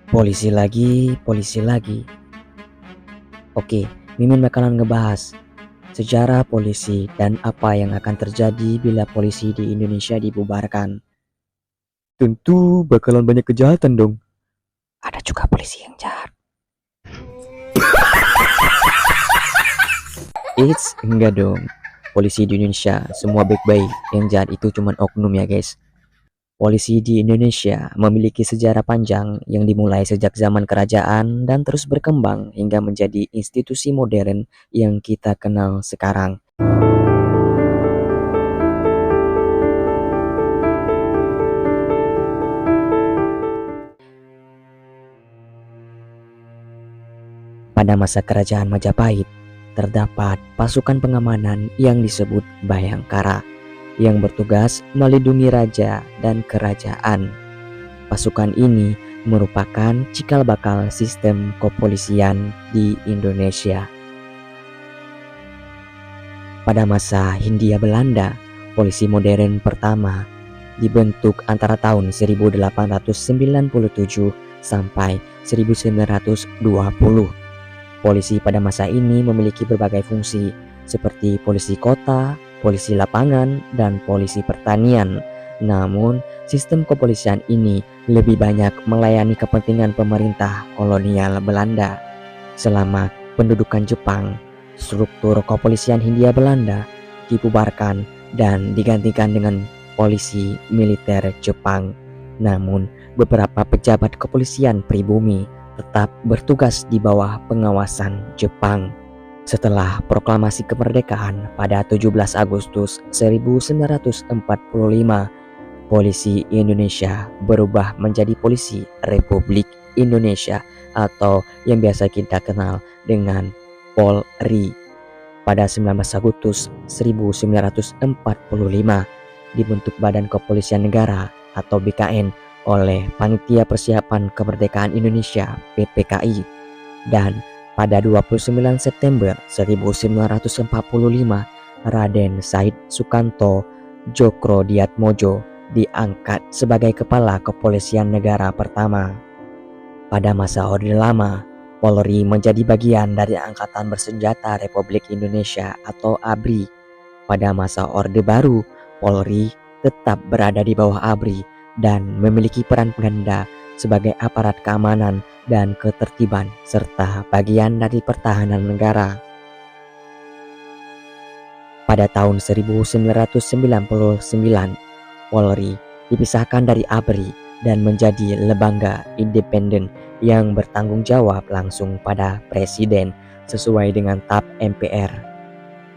Polisi lagi, polisi lagi. Oke, Mimin bakalan ngebahas sejarah polisi dan apa yang akan terjadi bila polisi di Indonesia dibubarkan. Tentu bakalan banyak kejahatan dong. Ada juga polisi yang jahat. Enggak dong. Polisi di Indonesia semua baik-baik. Yang jahat itu cuma oknum ya guys. Polisi di Indonesia memiliki sejarah panjang yang dimulai sejak zaman kerajaan dan terus berkembang hingga menjadi institusi modern yang kita kenal sekarang. Pada masa kerajaan Majapahit, terdapat pasukan pengamanan yang disebut Bayangkara yang bertugas melindungi raja dan kerajaan. Pasukan ini merupakan cikal bakal sistem kepolisian di Indonesia. Pada masa Hindia Belanda, polisi modern pertama dibentuk antara tahun 1897 sampai 1920. Polisi pada masa ini memiliki berbagai fungsi seperti polisi kota, polisi lapangan, dan polisi pertanian. Namun, sistem kepolisian ini lebih banyak melayani kepentingan pemerintah kolonial Belanda. Selama pendudukan Jepang, struktur kepolisian Hindia Belanda dibubarkan dan digantikan dengan polisi militer Jepang. Namun, beberapa pejabat kepolisian pribumi tetap bertugas di bawah pengawasan Jepang. Setelah proklamasi kemerdekaan pada 17 Agustus 1945, polisi Indonesia berubah menjadi Polisi Republik Indonesia atau yang biasa kita kenal dengan Polri. Pada 19 Agustus 1945 dibentuk Badan Kepolisian Negara atau BKN oleh Panitia Persiapan Kemerdekaan Indonesia PPKI, dan pada 29 September 1945 Raden Said Sukanto Djokrodiatmodjo diangkat sebagai Kepala Kepolisian Negara pertama. Pada masa Orde Lama, Polri menjadi bagian dari Angkatan Bersenjata Republik Indonesia atau ABRI. Pada masa Orde Baru, Polri tetap berada di bawah ABRI dan memiliki peran ganda sebagai aparat keamanan dan ketertiban serta bagian dari pertahanan negara. Pada tahun 1999, Polri dipisahkan dari ABRI dan menjadi lembaga independen yang bertanggung jawab langsung pada Presiden sesuai dengan TAP MPR.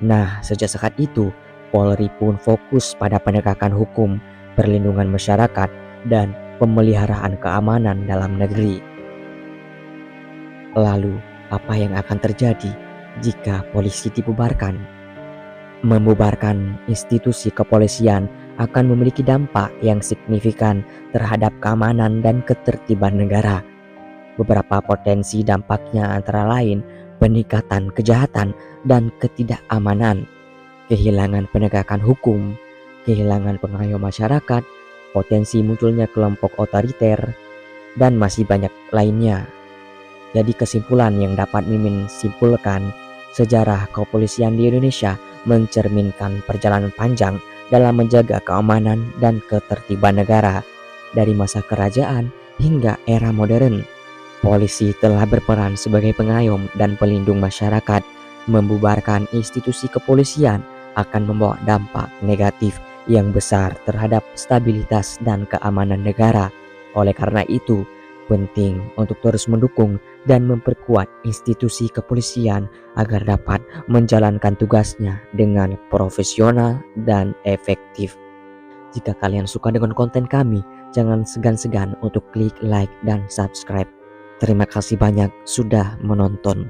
Nah, sejak saat itu, Polri pun fokus pada penegakan hukum, perlindungan masyarakat, dan pemeliharaan keamanan dalam negeri. Lalu, apa yang akan terjadi jika polisi dibubarkan? Membubarkan institusi kepolisian akan memiliki dampak yang signifikan terhadap keamanan dan ketertiban negara. Beberapa potensi dampaknya antara lain peningkatan kejahatan dan ketidakamanan, kehilangan penegakan hukum, kehilangan pengayom masyarakat, potensi munculnya kelompok otoriter, dan masih banyak lainnya. Jadi kesimpulan yang dapat Mimin simpulkan, sejarah kepolisian di Indonesia mencerminkan perjalanan panjang dalam menjaga keamanan dan ketertiban negara. Dari masa kerajaan hingga era modern, polisi telah berperan sebagai pengayom dan pelindung masyarakat. Membubarkan institusi kepolisian akan membawa dampak negatif yang besar terhadap stabilitas dan keamanan negara. Oleh karena itu, penting untuk terus mendukung dan memperkuat institusi kepolisian agar dapat menjalankan tugasnya dengan profesional dan efektif. Jika kalian suka dengan konten kami, jangan segan-segan untuk klik like dan subscribe. Terima kasih banyak sudah menonton.